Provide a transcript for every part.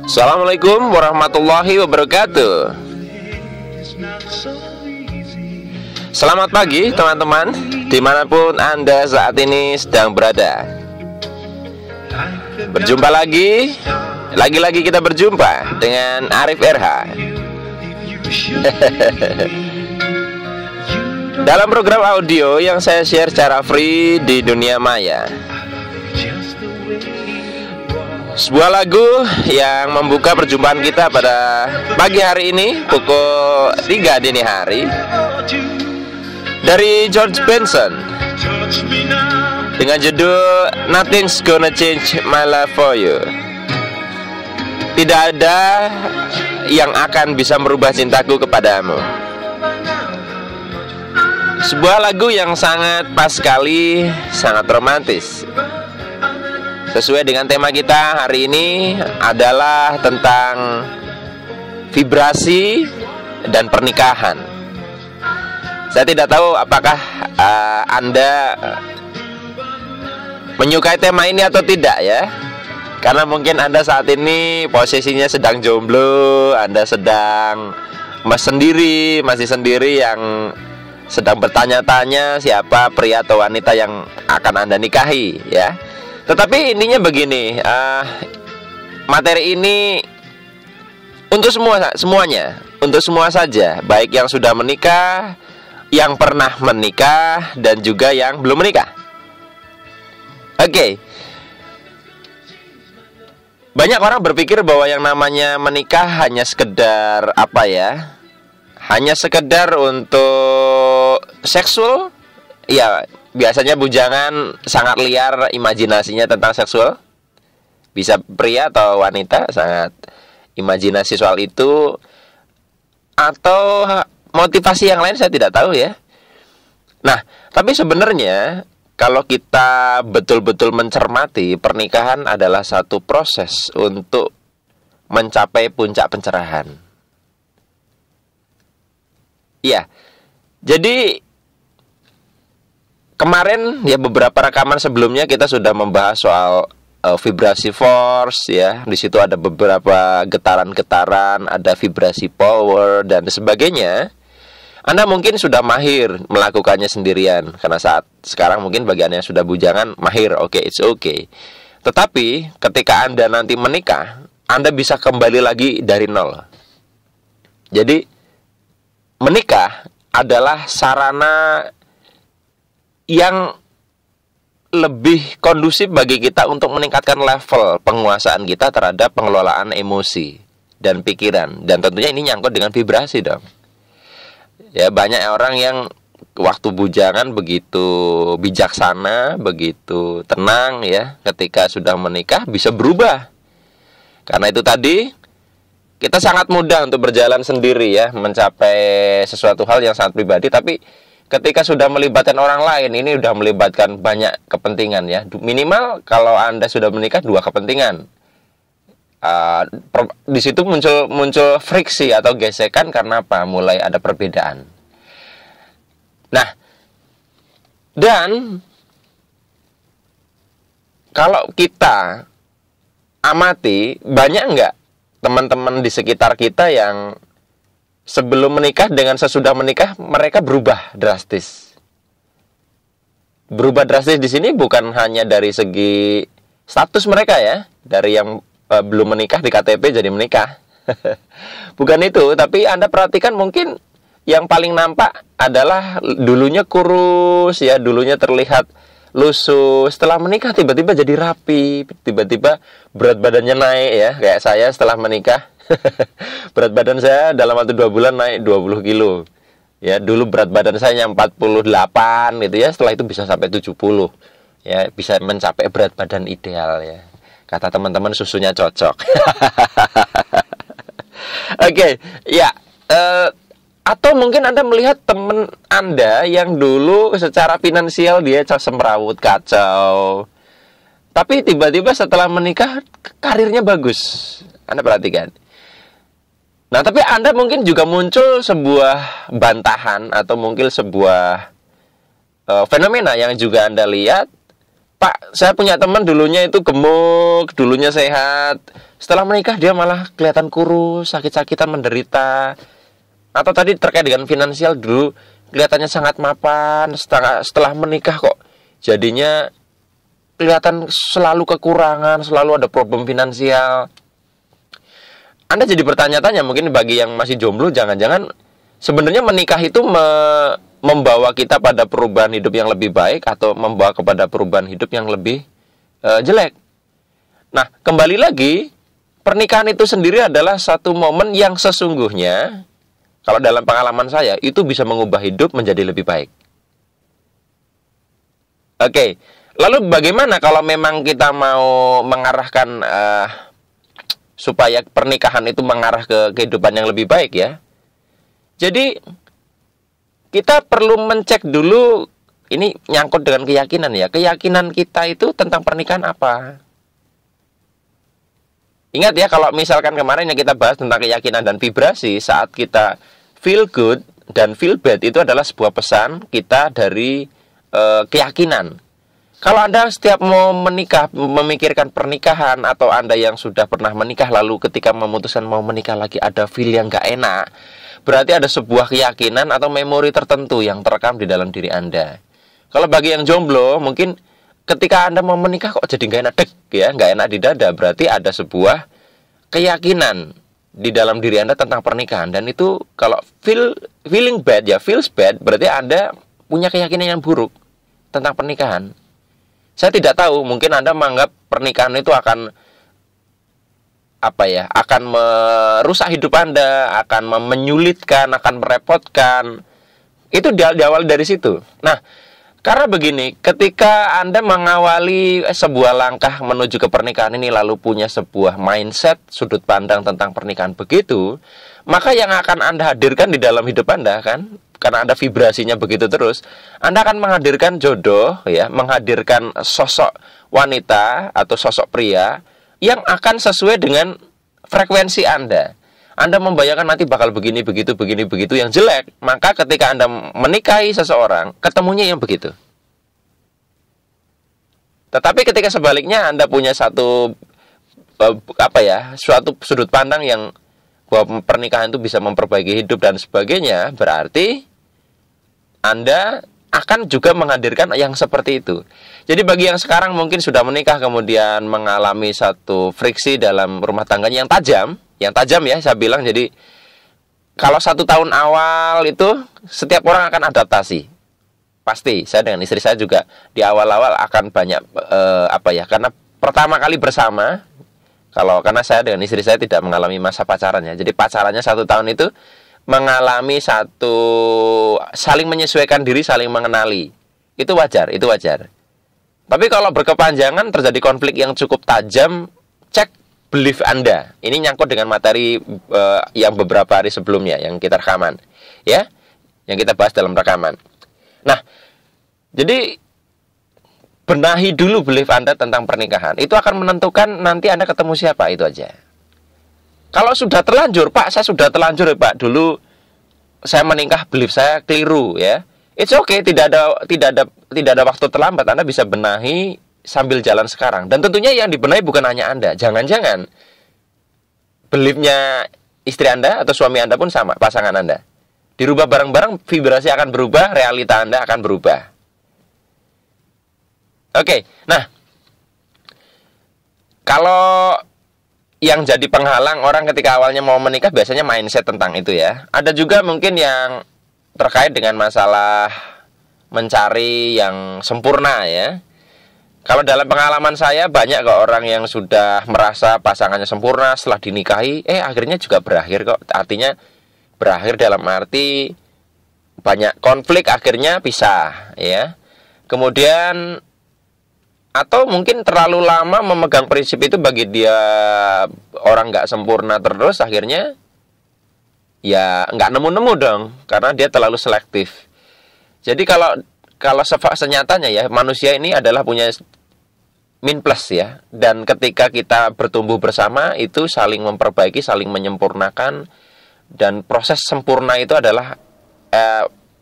Assalamualaikum warahmatullahi wabarakatuh. Selamat pagi teman-teman, dimanapun Anda saat ini sedang berada. Berjumpa lagi kita berjumpa dengan Arif RH dalam program audio yang saya share secara free di dunia maya. Sebuah lagu yang membuka perjumpaan kita pada pagi hari ini pukul 3 dini hari dari George Benson dengan judul Nothing's Gonna Change My Love For You. Tidak ada yang akan bisa merubah cintaku kepadamu. Sebuah lagu yang sangat pas sekali, sangat romantis. Sesuai dengan tema kita hari ini adalah tentang vibrasi dan pernikahan. Saya tidak tahu apakah Anda menyukai tema ini atau tidak ya. Karena mungkin Anda saat ini posisinya sedang jomblo, Anda sedang masih sendiri yang sedang bertanya-tanya siapa pria atau wanita yang akan Anda nikahi ya. Tetapi intinya begini, materi ini untuk semuanya, untuk semua saja, baik yang sudah menikah, yang pernah menikah, dan juga yang belum menikah. Oke. Banyak orang berpikir bahwa yang namanya menikah hanya sekedar hanya sekedar untuk seksual. Ya, biasanya bujangan sangat liar imajinasinya tentang seksual. Bisa pria atau wanita sangat imajinasi soal itu. Atau motivasi yang lain saya tidak tahu ya. Nah, tapi sebenarnya kalau kita betul-betul mencermati, pernikahan adalah satu proses untuk mencapai puncak pencerahan. Iya. Jadi kemarin ya beberapa rekaman sebelumnya kita sudah membahas soal vibrasi force ya. Di situ ada beberapa getaran-getaran, ada vibrasi power dan sebagainya. Anda mungkin sudah mahir melakukannya sendirian karena saat sekarang mungkin bagi Anda yang sudah bujangan mahir, it's okay. Tetapi ketika Anda nanti menikah, Anda bisa kembali lagi dari nol. Jadi menikah adalah sarana yang lebih kondusif bagi kita untuk meningkatkan level penguasaan kita terhadap pengelolaan emosi dan pikiran. Dan tentunya ini nyangkut dengan vibrasi dong. Ya, banyak orang yang waktu bujangan begitu bijaksana, begitu tenang ya, ketika sudah menikah bisa berubah. Karena itu tadi kita sangat mudah untuk berjalan sendiri ya, mencapai sesuatu hal yang sangat pribadi, tapi ketika sudah melibatkan orang lain, ini sudah melibatkan banyak kepentingan ya. Minimal kalau Anda sudah menikah 2 kepentingan. Di situ muncul friksi atau gesekan karena apa? Mulai ada perbedaan. Nah, dan kalau kita amati, banyak nggak teman-teman di sekitar kita yang sebelum menikah dengan sesudah menikah mereka berubah drastis. Berubah drastis di sini bukan hanya dari segi status mereka ya, dari yang belum menikah di KTP jadi menikah. Bukan itu, tapi Anda perhatikan mungkin yang paling nampak adalah dulunya kurus ya, dulunya terlihat lusuh, setelah menikah tiba-tiba jadi rapi, tiba-tiba berat badannya naik ya, kayak saya setelah menikah. Berat badan saya dalam waktu 2 bulan naik 20 kilo. Ya, dulu berat badan saya 48 gitu ya, setelah itu bisa sampai 70. Ya, bisa mencapai berat badan ideal ya. Kata teman-teman susunya cocok. Oke, ya. Atau mungkin Anda melihat teman Anda yang dulu secara finansial dia semrawut kacau. Tapi tiba-tiba setelah menikah karirnya bagus. Anda perhatikan. Nah, tapi Anda mungkin juga muncul sebuah bantahan atau mungkin sebuah fenomena yang juga Anda lihat. Pak, saya punya teman dulunya itu gemuk, dulunya sehat, Setelah menikah dia malah kelihatan kurus, sakit-sakitan, menderita. Atau tadi terkait dengan finansial, dulu kelihatannya sangat mapan, setelah menikah kok jadinya kelihatan selalu kekurangan, selalu ada problem finansial. Anda jadi bertanya-tanya, mungkin bagi yang masih jomblo, jangan-jangan sebenarnya menikah itu membawa kita pada perubahan hidup yang lebih baik atau membawa kepada perubahan hidup yang lebih jelek. Nah, kembali lagi, pernikahan itu sendiri adalah satu momen yang sesungguhnya, kalau dalam pengalaman saya, itu bisa mengubah hidup menjadi lebih baik. Oke, lalu bagaimana kalau memang kita mau mengarahkan supaya pernikahan itu mengarah ke kehidupan yang lebih baik ya? Jadi, kita perlu mencek dulu, ini nyangkut dengan keyakinan ya. Keyakinan kita itu tentang pernikahan apa? Ingat ya, kalau misalkan kemarin yang kita bahas tentang keyakinan dan vibrasi, saat kita feel good dan feel bad itu adalah sebuah pesan kita dari keyakinan. Kalau Anda setiap mau menikah, memikirkan pernikahan, atau Anda yang sudah pernah menikah lalu ketika memutuskan mau menikah lagi ada feel yang gak enak, berarti ada sebuah keyakinan atau memori tertentu yang terekam di dalam diri Anda. Kalau bagi yang jomblo, mungkin ketika Anda mau menikah kok jadi gak enak gak enak di dada, berarti ada sebuah keyakinan di dalam diri Anda tentang pernikahan. Dan itu kalau feeling bad ya, feels bad, berarti Anda punya keyakinan yang buruk tentang pernikahan. Saya tidak tahu, mungkin Anda menganggap pernikahan itu akan akan merusak hidup Anda, akan menyulitkan, akan merepotkan. Itu diawali dari situ. Nah, karena begini, ketika Anda mengawali sebuah langkah menuju ke pernikahan ini lalu punya sebuah mindset, sudut pandang tentang pernikahan begitu, maka yang akan Anda hadirkan di dalam hidup Anda kan, karena Anda vibrasinya begitu terus, Anda akan menghadirkan jodoh ya, menghadirkan sosok wanita atau sosok pria yang akan sesuai dengan frekuensi Anda. Anda membayangkan nanti bakal begini, begitu yang jelek. Maka ketika Anda menikahi seseorang, ketemunya yang begitu. Tetapi ketika sebaliknya Anda punya suatu sudut pandang yang bahwa pernikahan itu bisa memperbaiki hidup dan sebagainya, berarti Anda akan juga menghadirkan yang seperti itu. Jadi bagi yang sekarang mungkin sudah menikah kemudian mengalami satu friksi dalam rumah tangganya yang tajam ya saya bilang. Jadi kalau 1 tahun awal itu setiap orang akan adaptasi. Pasti saya dengan istri saya juga di awal-awal akan banyak karena pertama kali bersama. Karena saya dengan istri saya tidak mengalami masa pacarannya. Jadi pacarannya 1 tahun itu mengalami satu saling menyesuaikan diri, saling mengenali. Itu wajar. Tapi kalau berkepanjangan terjadi konflik yang cukup tajam, cek belief Anda. Ini nyangkut dengan materi yang beberapa hari sebelumnya yang kita rekaman, ya, yang kita bahas dalam rekaman. Nah, jadi benahi dulu belief Anda tentang pernikahan. Itu akan menentukan nanti Anda ketemu siapa, itu aja. Kalau sudah terlanjur, Pak, saya sudah terlanjur ya, Pak. Dulu saya menikah, belief saya keliru, ya. It's okay, tidak ada waktu terlambat. Anda bisa benahi sambil jalan sekarang. Dan tentunya yang dibenahi bukan hanya Anda. Jangan-jangan beliefnya istri Anda atau suami Anda pun sama, pasangan Anda. Dirubah bareng-bareng, vibrasi akan berubah, realita Anda akan berubah. Oke, nah, kalau yang jadi penghalang orang ketika awalnya mau menikah biasanya mindset tentang itu ya. Ada juga mungkin yang terkait dengan masalah mencari yang sempurna ya. Kalau dalam pengalaman saya banyak kok orang yang sudah merasa pasangannya sempurna setelah dinikahi, akhirnya juga berakhir kok. Artinya berakhir dalam arti banyak konflik, akhirnya pisah ya. Kemudian atau mungkin terlalu lama memegang prinsip itu, bagi dia orang nggak sempurna terus, akhirnya ya nggak nemu-nemu dong, karena dia terlalu selektif. Jadi kalau senyatanya ya, manusia ini adalah punya min plus ya, dan ketika kita bertumbuh bersama itu saling memperbaiki, saling menyempurnakan, dan proses sempurna itu adalah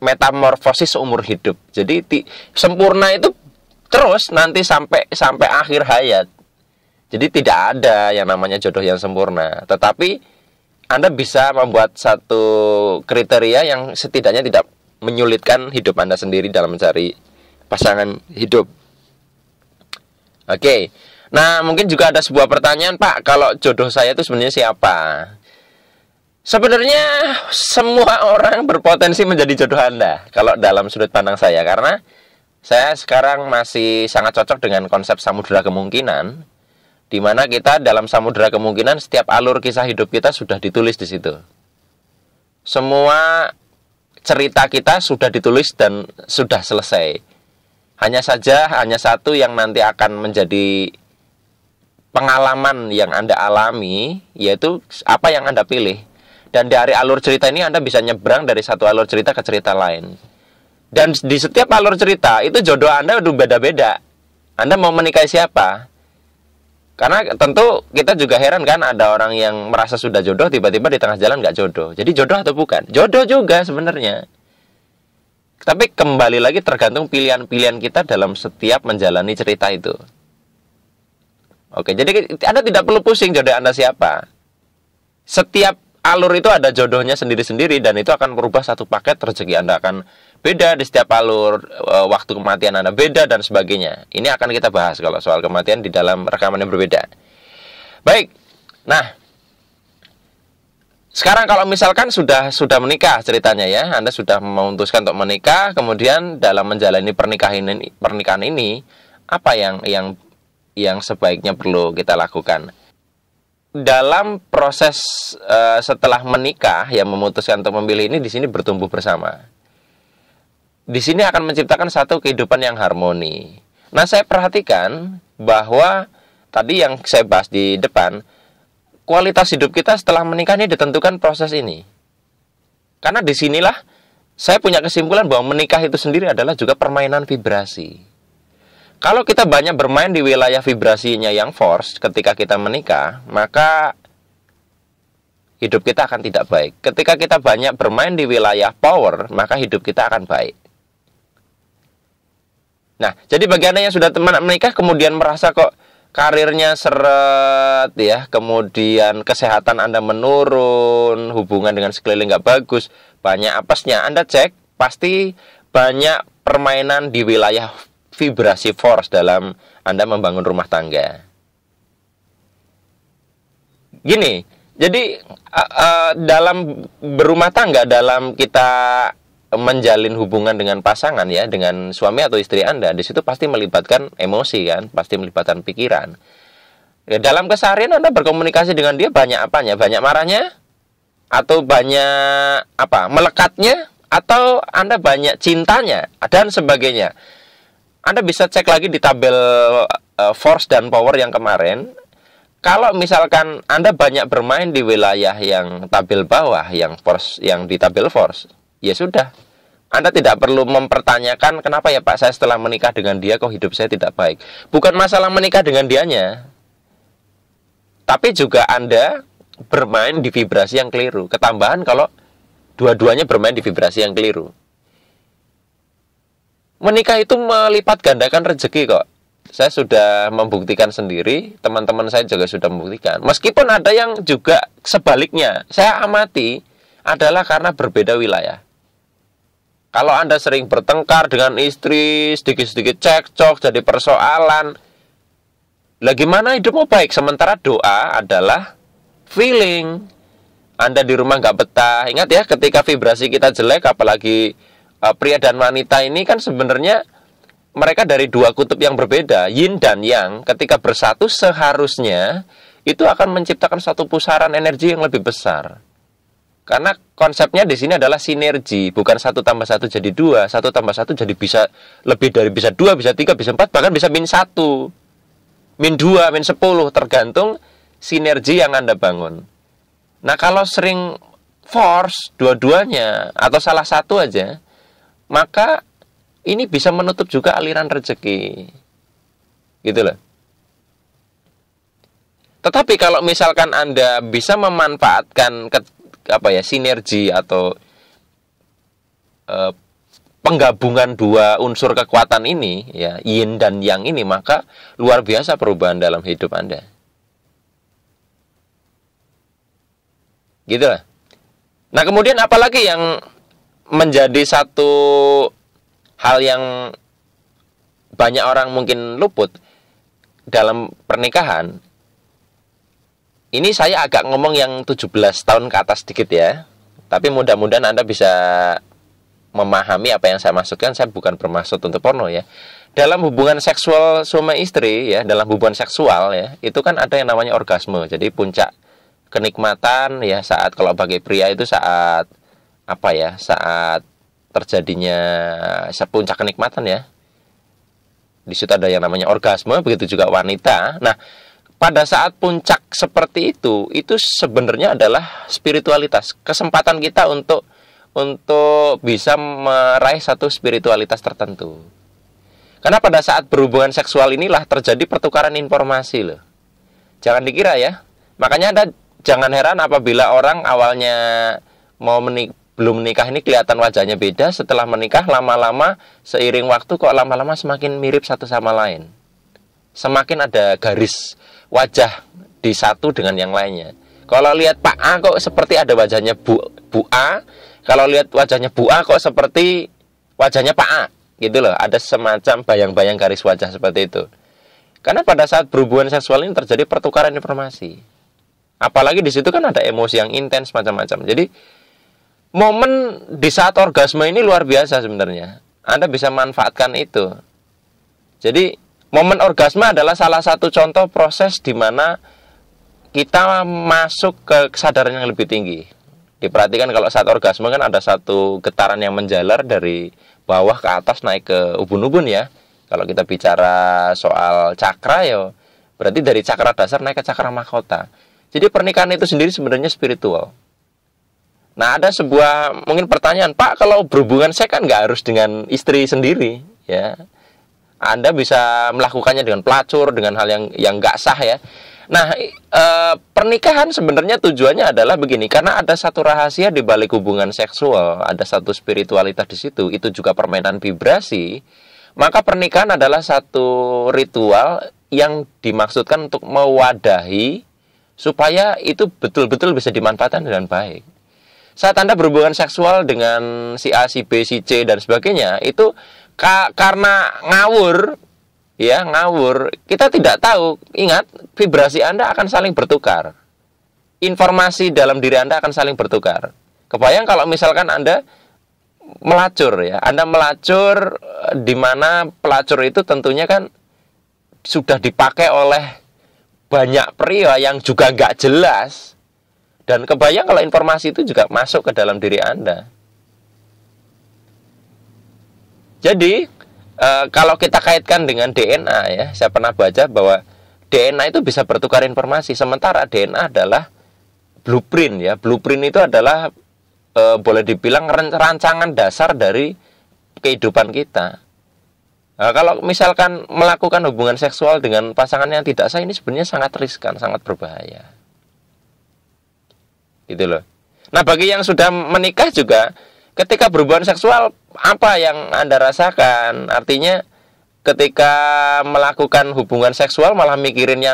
metamorfosis seumur hidup. Jadi sempurna itu terus nanti sampai akhir hayat. Jadi tidak ada yang namanya jodoh yang sempurna. Tetapi Anda bisa membuat satu kriteria yang setidaknya tidak menyulitkan hidup Anda sendiri dalam mencari pasangan hidup. Oke. Nah, mungkin juga ada sebuah pertanyaan, Pak, kalau jodoh saya itu sebenarnya siapa? Sebenarnya semua orang berpotensi menjadi jodoh Anda kalau dalam sudut pandang saya, karena saya sekarang masih sangat cocok dengan konsep samudera kemungkinan, di mana kita dalam samudera kemungkinan setiap alur kisah hidup kita sudah ditulis di situ. Semua cerita kita sudah ditulis dan sudah selesai. Hanya satu yang nanti akan menjadi pengalaman yang Anda alami, yaitu apa yang Anda pilih. Dan dari alur cerita ini Anda bisa nyebrang dari satu alur cerita ke cerita lain. Dan di setiap alur cerita itu jodoh Anda udah beda-beda. Anda mau menikahi siapa? Karena tentu kita juga heran kan, ada orang yang merasa sudah jodoh, tiba-tiba di tengah jalan nggak jodoh. Jadi jodoh atau bukan? Jodoh juga sebenarnya. Tapi kembali lagi tergantung pilihan-pilihan kita dalam setiap menjalani cerita itu. Oke, jadi Anda tidak perlu pusing jodoh Anda siapa. Setiap alur itu ada jodohnya sendiri-sendiri, dan itu akan merubah satu paket rezeki Anda akan beda di setiap alur, waktu kematian Anda beda, dan sebagainya. Ini akan kita bahas kalau soal kematian di dalam rekaman yang berbeda. Baik, nah sekarang kalau misalkan sudah menikah ceritanya ya, Anda sudah memutuskan untuk menikah, kemudian dalam menjalani pernikahan ini apa yang sebaiknya perlu kita lakukan? Dalam proses setelah menikah, yang memutuskan untuk memilih ini di sini bertumbuh bersama. Di sini akan menciptakan satu kehidupan yang harmoni. Nah, saya perhatikan bahwa tadi yang saya bahas di depan, kualitas hidup kita setelah menikah ini ditentukan proses ini. Karena disinilah saya punya kesimpulan bahwa menikah itu sendiri adalah juga permainan vibrasi. Kalau kita banyak bermain di wilayah vibrasinya yang force ketika kita menikah, maka hidup kita akan tidak baik. Ketika kita banyak bermain di wilayah power, maka hidup kita akan baik. Nah, jadi bagi Anda yang sudah menikah kemudian merasa kok karirnya seret ya, kemudian kesehatan Anda menurun, hubungan dengan sekeliling nggak bagus, banyak apesnya, Anda cek, pasti banyak permainan di wilayah vibrasi force dalam Anda membangun rumah tangga. Gini, jadi dalam berumah tangga, dalam kita menjalin hubungan dengan pasangan ya, dengan suami atau istri Anda, di situ pasti melibatkan emosi kan, pasti melibatkan pikiran. Ya, dalam keseharian Anda berkomunikasi dengan dia banyak apanya? Banyak marahnya? Atau banyak melekatnya? Atau Anda banyak cintanya? Dan sebagainya. Anda bisa cek lagi di tabel force dan power yang kemarin. Kalau misalkan Anda banyak bermain di wilayah yang tabel bawah, yang force, yang di tabel force, ya sudah, Anda tidak perlu mempertanyakan kenapa ya Pak, saya setelah menikah dengan dia kok hidup saya tidak baik. Bukan masalah menikah dengan dianya, tapi juga Anda bermain di vibrasi yang keliru. Ketambahan kalau dua-duanya bermain di vibrasi yang keliru. Menikah itu melipat gandakan rezeki kok. Saya sudah membuktikan sendiri, teman-teman saya juga sudah membuktikan. Meskipun ada yang juga sebaliknya, saya amati adalah karena berbeda wilayah. Kalau Anda sering bertengkar dengan istri, sedikit-sedikit cekcok, jadi persoalan, lah gimana hidupmu baik? Sementara doa adalah feeling. Anda di rumah nggak betah. Ingat ya, ketika vibrasi kita jelek, apalagi pria dan wanita ini kan sebenarnya mereka dari dua kutub yang berbeda, yin dan yang. Ketika bersatu seharusnya itu akan menciptakan satu pusaran energi yang lebih besar. Karena konsepnya di sini adalah sinergi, bukan 1 tambah 1 jadi 2, 1 tambah 1 jadi bisa lebih dari bisa 2, bisa 3, bisa 4, bahkan bisa min 1, min 2, min 10, tergantung sinergi yang Anda bangun. Nah, kalau sering force dua-duanya atau salah satu aja, maka ini bisa menutup juga aliran rezeki. Gitu loh. Tetapi kalau misalkan Anda bisa memanfaatkan sinergi atau penggabungan dua unsur kekuatan ini ya, yin dan yang ini, maka luar biasa perubahan dalam hidup Anda. Gitu lah. Nah, kemudian apalagi yang menjadi satu hal yang banyak orang mungkin luput dalam pernikahan. Ini saya agak ngomong yang 17 tahun ke atas sedikit ya. Tapi mudah-mudahan Anda bisa memahami apa yang saya maksudkan. Saya bukan bermaksud untuk porno ya. Dalam hubungan seksual suami istri ya, dalam hubungan seksual ya, itu kan ada yang namanya orgasme. Jadi puncak kenikmatan ya, saat kalau bagi pria itu saat apa ya? Saat terjadinya puncak kenikmatan ya. Di situ ada yang namanya orgasme, begitu juga wanita. Nah, pada saat puncak seperti itu sebenarnya adalah spiritualitas, kesempatan kita untuk bisa meraih satu spiritualitas tertentu. Karena pada saat berhubungan seksual inilah terjadi pertukaran informasi loh. Jangan dikira ya. Makanya jangan heran apabila orang awalnya belum menikah ini kelihatan wajahnya beda, setelah menikah lama-lama seiring waktu kok lama-lama semakin mirip satu sama lain. Semakin ada garis wajah di satu dengan yang lainnya. Kalau lihat Pak A kok seperti ada wajahnya Bu A, kalau lihat wajahnya Bu A kok seperti wajahnya Pak A, gitu loh. Ada semacam bayang-bayang garis wajah seperti itu. Karena pada saat berhubungan seksual ini terjadi pertukaran informasi. Apalagi di situ kan ada emosi yang intens macam-macam. Jadi momen di saat orgasme ini luar biasa sebenarnya. Anda bisa manfaatkan itu. Jadi momen orgasme adalah salah satu contoh proses di mana kita masuk ke kesadaran yang lebih tinggi. Diperhatikan kalau saat orgasme kan ada satu getaran yang menjalar dari bawah ke atas naik ke ubun-ubun ya. Kalau kita bicara soal cakra ya, berarti dari cakra dasar naik ke cakra mahkota. Jadi pernikahan itu sendiri sebenarnya spiritual. Nah, ada sebuah mungkin pertanyaan, Pak, kalau berhubungan seks kan nggak harus dengan istri sendiri, ya. Anda bisa melakukannya dengan pelacur, dengan hal yang nggak sah ya. Nah, pernikahan sebenarnya tujuannya adalah begini, karena ada satu rahasia di balik hubungan seksual, ada satu spiritualitas di situ, itu juga permainan vibrasi. Maka pernikahan adalah satu ritual yang dimaksudkan untuk mewadahi supaya itu betul-betul bisa dimanfaatkan dengan baik. Saat Anda berhubungan seksual dengan si A, si B, si C, dan sebagainya, itu karena ngawur, ya ngawur, kita tidak tahu. Ingat, vibrasi Anda akan saling bertukar. Informasi dalam diri Anda akan saling bertukar. Kebayang kalau misalkan Anda melacur, ya, Anda melacur, di mana pelacur itu tentunya kan sudah dipakai oleh banyak pria yang juga nggak jelas. Dan kebayang kalau informasi itu juga masuk ke dalam diri Anda. Jadi, kalau kita kaitkan dengan DNA ya, saya pernah baca bahwa DNA itu bisa bertukar informasi. Sementara DNA adalah blueprint ya. Blueprint itu adalah boleh dibilang rancangan dasar dari kehidupan kita. Nah, kalau misalkan melakukan hubungan seksual dengan pasangan yang tidak sah, ini sebenarnya sangat riskan, sangat berbahaya. Gitu loh. Nah, bagi yang sudah menikah juga, ketika berhubungan seksual, apa yang Anda rasakan? Artinya, ketika melakukan hubungan seksual malah mikirin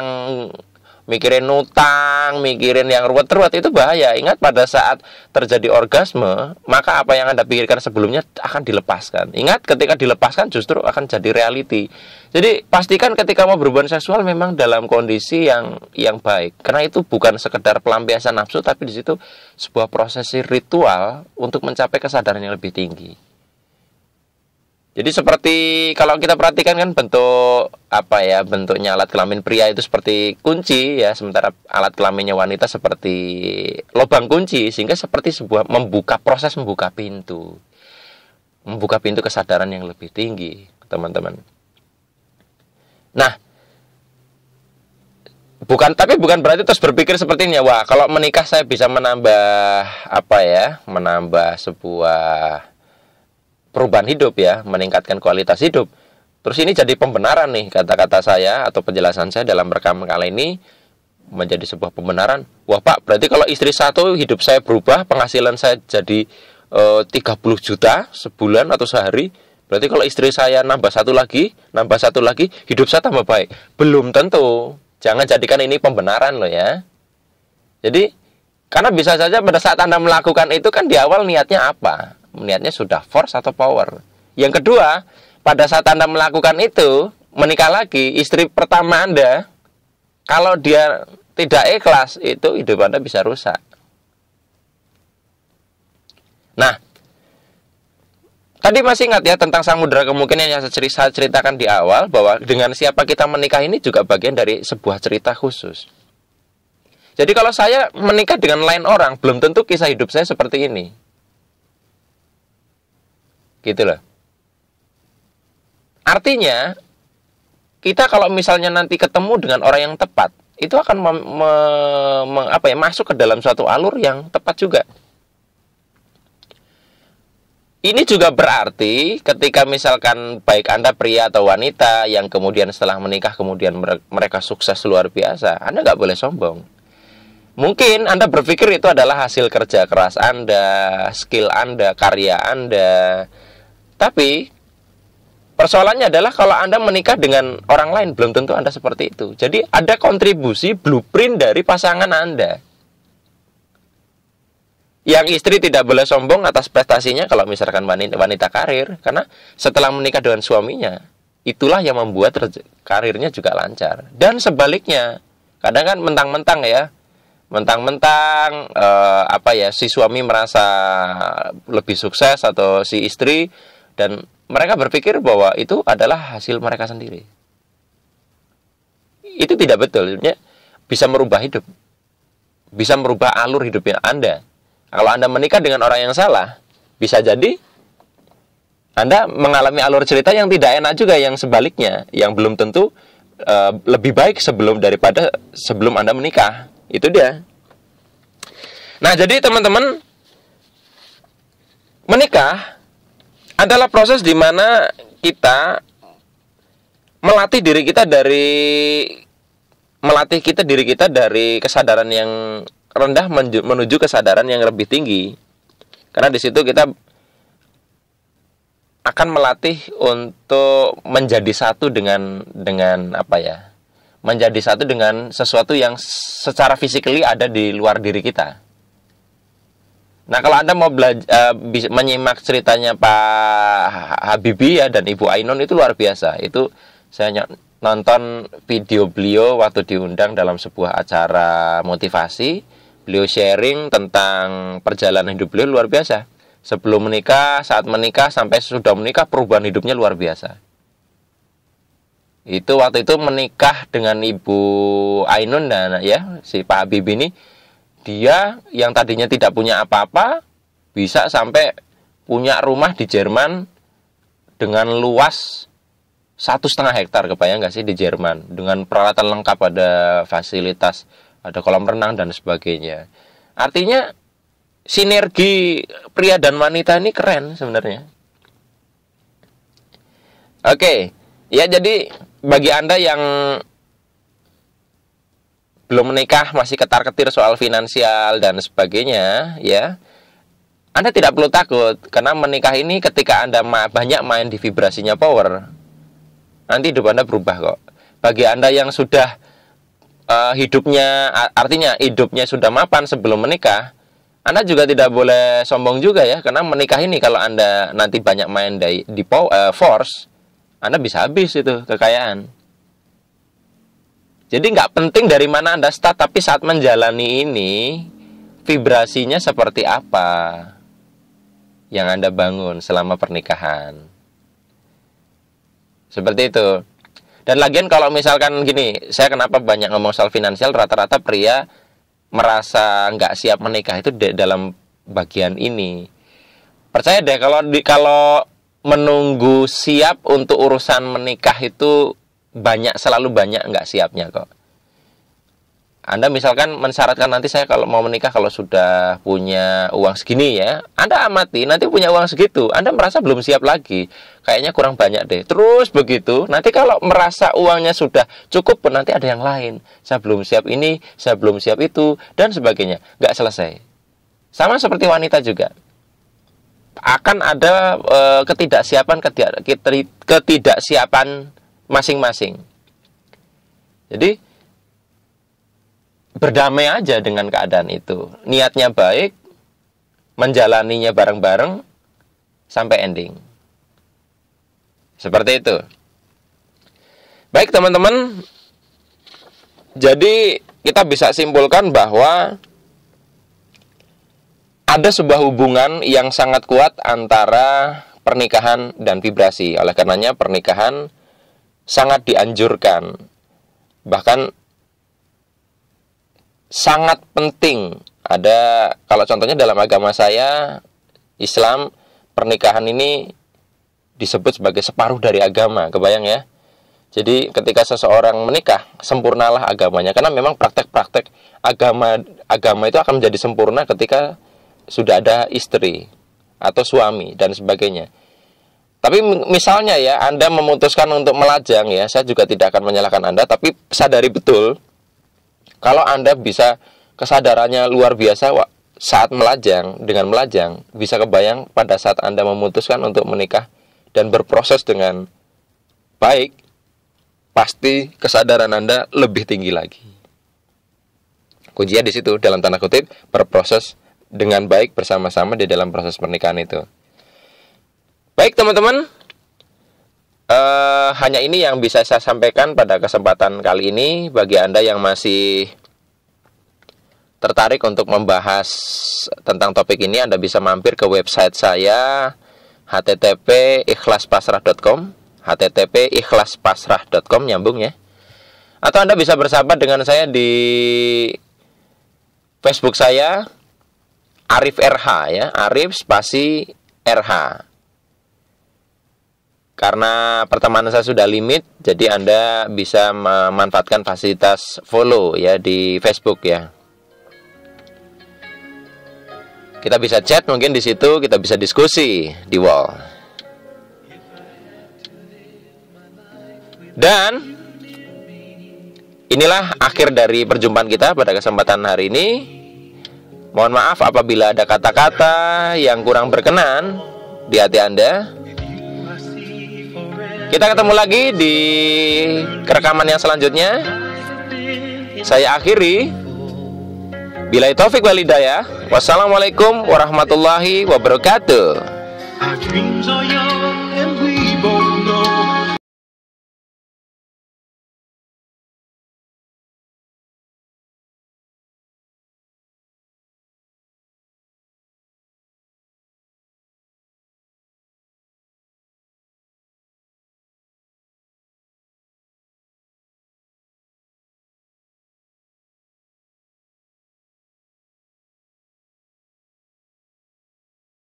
utang, mikirin yang ruwet-ruwet, itu bahaya. Ingat, pada saat terjadi orgasme, maka apa yang Anda pikirkan sebelumnya akan dilepaskan. Ingat, ketika dilepaskan justru akan jadi reality. Jadi pastikan ketika mau berhubungan seksual memang dalam kondisi yang baik. Karena itu bukan sekedar pelampiasan nafsu, tapi di situ sebuah prosesi ritual untuk mencapai kesadaran yang lebih tinggi. Jadi seperti kalau kita perhatikan kan bentuknya alat kelamin pria itu seperti kunci ya, sementara alat kelaminnya wanita seperti lubang kunci, sehingga seperti proses membuka pintu kesadaran yang lebih tinggi, teman-teman. Nah, bukan berarti terus berpikir seperti ini ya, wah kalau menikah saya bisa menambah sebuah perubahan hidup ya, meningkatkan kualitas hidup. Terus ini jadi pembenaran nih, kata-kata saya atau penjelasan saya dalam rekaman kali ini menjadi sebuah pembenaran. Wah Pak, berarti kalau istri satu hidup saya berubah, penghasilan saya jadi 30 juta sebulan atau sehari. Berarti kalau istri saya nambah satu lagi, hidup saya tambah baik. Belum tentu. Jangan jadikan ini pembenaran loh ya. Jadi Karena bisa saja pada saat Anda melakukan itu kan di awal niatnya apa? Niatnya sudah force atau power. Yang kedua, pada saat Anda melakukan itu, menikah lagi, istri pertama Anda, kalau dia tidak ikhlas, itu hidup Anda bisa rusak. Nah, tadi masih ingat ya tentang samudera kemungkinan yang saya ceritakan di awal, bahwa dengan siapa kita menikah ini juga bagian dari sebuah cerita khusus. Jadi kalau saya menikah dengan lain orang, belum tentu kisah hidup saya seperti ini. Gitu loh. Artinya, kita kalau misalnya nanti ketemu dengan orang yang tepat, itu akan masuk ke dalam suatu alur yang tepat juga. Ini juga berarti ketika misalkan baik Anda pria atau wanita yang kemudian setelah menikah kemudian mereka sukses luar biasa, Anda nggak boleh sombong. Mungkin Anda berpikir itu adalah hasil kerja keras Anda, skill Anda, karya Anda. Tapi persoalannya adalah kalau Anda menikah dengan orang lain, belum tentu Anda seperti itu. Jadi ada kontribusi blueprint dari pasangan Anda. Yang istri tidak boleh sombong atas prestasinya kalau misalkan wanita karir. Karena setelah menikah dengan suaminya, itulah yang membuat karirnya juga lancar. Dan sebaliknya, kadang kan mentang-mentang ya, si suami merasa lebih sukses atau si istri, dan mereka berpikir bahwa itu adalah hasil mereka sendiri. Itu tidak betul. Bisa merubah hidup, bisa merubah alur hidupnya Anda. Kalau Anda menikah dengan orang yang salah, bisa jadi Anda mengalami alur cerita yang tidak enak juga, yang sebaliknya, yang belum tentu lebih baik daripada sebelum Anda menikah. Itu dia. Nah, jadi teman-teman, menikah adalah proses di mana kita melatih diri kita dari kesadaran yang rendah menuju kesadaran yang lebih tinggi. Karena di situ kita akan melatih untuk menjadi satu dengan menjadi satu dengan sesuatu yang secara physically ada di luar diri kita. Nah, kalau Anda mau menyimak ceritanya Pak Habibie ya dan Ibu Ainun, itu luar biasa. Itu saya nonton video beliau waktu diundang dalam sebuah acara motivasi. Beliau sharing tentang perjalanan hidup beliau luar biasa. Sebelum menikah, saat menikah, sampai sudah menikah, perubahan hidupnya luar biasa. Itu waktu itu menikah dengan Ibu Ainun dan ya si Pak Habibie ini, dia yang tadinya tidak punya apa-apa bisa sampai punya rumah di Jerman dengan luas 1,5 hektar, kebayang nggak sih di Jerman, dengan peralatan lengkap, ada fasilitas, ada kolam renang dan sebagainya. Artinya sinergi pria dan wanita ini keren sebenarnya. Oke, ya jadi bagi Anda yang belum menikah, masih ketar-ketir soal finansial dan sebagainya, ya, Anda tidak perlu takut, karena menikah ini ketika Anda banyak main di vibrasinya power, nanti hidup Anda berubah kok. Bagi Anda yang sudah hidupnya sudah mapan sebelum menikah, Anda juga tidak boleh sombong juga ya, karena menikah ini kalau Anda nanti banyak main di force, Anda bisa habis itu kekayaan. Jadi nggak penting dari mana Anda start, tapi saat menjalani ini vibrasinya seperti apa yang Anda bangun selama pernikahan. Seperti itu. Dan lagian kalau misalkan gini, saya kenapa banyak ngomong soal finansial, rata-rata pria merasa nggak siap menikah itu dalam bagian ini. Percaya deh, kalau menunggu siap untuk urusan menikah itu selalu banyak nggak siapnya kok. Anda misalkan mensyaratkan nanti saya kalau mau menikah kalau sudah punya uang segini ya, Anda amati nanti punya uang segitu, Anda merasa belum siap lagi, kayaknya kurang banyak deh. Terus begitu, nanti kalau merasa uangnya sudah cukup pun nanti ada yang lain, saya belum siap ini, saya belum siap itu, dan sebagainya, nggak selesai. Sama seperti wanita juga, akan ada ketidaksiapan masing-masing. Jadi berdamai aja dengan keadaan itu. Niatnya baik, menjalaninya bareng-bareng sampai ending. Seperti itu. Baik teman-teman, jadi kita bisa simpulkan bahwa ada sebuah hubungan yang sangat kuat antara pernikahan dan vibrasi. Oleh karenanya pernikahan sangat dianjurkan. Bahkan sangat penting. Ada, kalau contohnya dalam agama saya, Islam, pernikahan ini disebut sebagai separuh dari agama. Kebayang ya? Jadi ketika seseorang menikah, sempurnalah agamanya. Karena memang praktek-praktek agama itu akan menjadi sempurna ketika sudah ada istri atau suami dan sebagainya. Tapi misalnya ya, Anda memutuskan untuk melajang ya, saya juga tidak akan menyalahkan Anda, tapi sadari betul kalau Anda bisa kesadarannya luar biasa saat melajang, dengan melajang, bisa kebayang pada saat Anda memutuskan untuk menikah dan berproses dengan baik, pasti kesadaran Anda lebih tinggi lagi. Kuncinya di situ, dalam tanda kutip, berproses dengan baik bersama-sama di dalam proses pernikahan itu. Baik teman-teman, hanya ini yang bisa saya sampaikan pada kesempatan kali ini. Bagi Anda yang masih tertarik untuk membahas tentang topik ini, Anda bisa mampir ke website saya, http://ikhlaspasrah.com, http://ikhlaspasrah.com, nyambung ya. Atau Anda bisa bersahabat dengan saya di Facebook saya, Arif RH ya, Arif spasi RH. Karena pertemanan saya sudah limit, jadi Anda bisa memanfaatkan fasilitas follow ya di Facebook ya. Kita bisa chat mungkin di situ, kita bisa diskusi di wall. Dan inilah akhir dari perjumpaan kita pada kesempatan hari ini. Mohon maaf apabila ada kata-kata yang kurang berkenan di hati Anda. Kita ketemu lagi di rekaman yang selanjutnya. Saya akhiri. Billahi taufik wal hidayah. Wassalamualaikum warahmatullahi wabarakatuh.